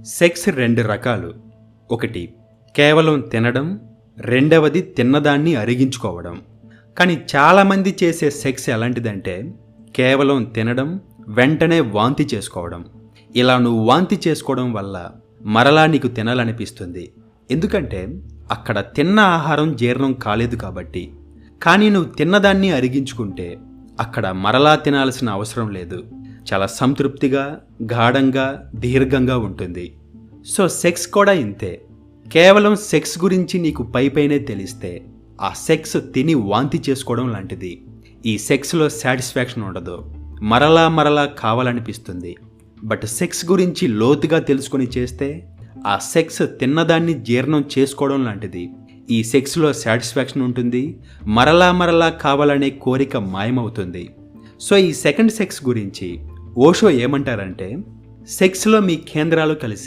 Sex రెండు రకాలు. ఒకటి కేవలం తినడం, రెండవది తిన్నదాన్ని అరిగించుకోవడం. కానీ చాలామంది చేసే సెక్స్ ఎలాంటిదంటే కేవలం తినడం, వెంటనే వాంతి చేసుకోవడం. ఇలా నువ్వు వాంతి చేసుకోవడం వల్ల మరలా నీకు తినాలనిపిస్తుంది. ఎందుకంటే అక్కడ తిన్న ఆహారం జీర్ణం కాలేదు కాబట్టి. కానీ నువ్వు తిన్నదాన్ని అరిగించుకుంటే అక్కడ మరలా తినాల్సిన అవసరం లేదు. చాలా సంతృప్తిగా, గాఢంగా, దీర్ఘంగా ఉంటుంది. సో సెక్స్ కూడా ఇంతే. కేవలం సెక్స్ గురించి నీకు పైపైనే తెలిస్తే ఆ సెక్స్ తిని వాంతి చేసుకోవడం లాంటిది. ఈ సెక్స్లో సాటిస్ఫాక్షన్ ఉండదు, మరలా మరలా కావాలనిపిస్తుంది. బట్ సెక్స్ గురించి లోతుగా తెలుసుకొని చేస్తే ఆ సెక్స్ తిన్నదాన్ని జీర్ణం చేసుకోవడం లాంటిది. ఈ సెక్స్లో సాటిస్ఫాక్షన్ ఉంటుంది, మరలా మరలా కావాలనే కోరిక మాయమవుతుంది. సో ఈ సెకండ్ సెక్స్ గురించి ఓషో ఏమంటారంటే, సెక్స్లో మీ కేంద్రాలు కలిసి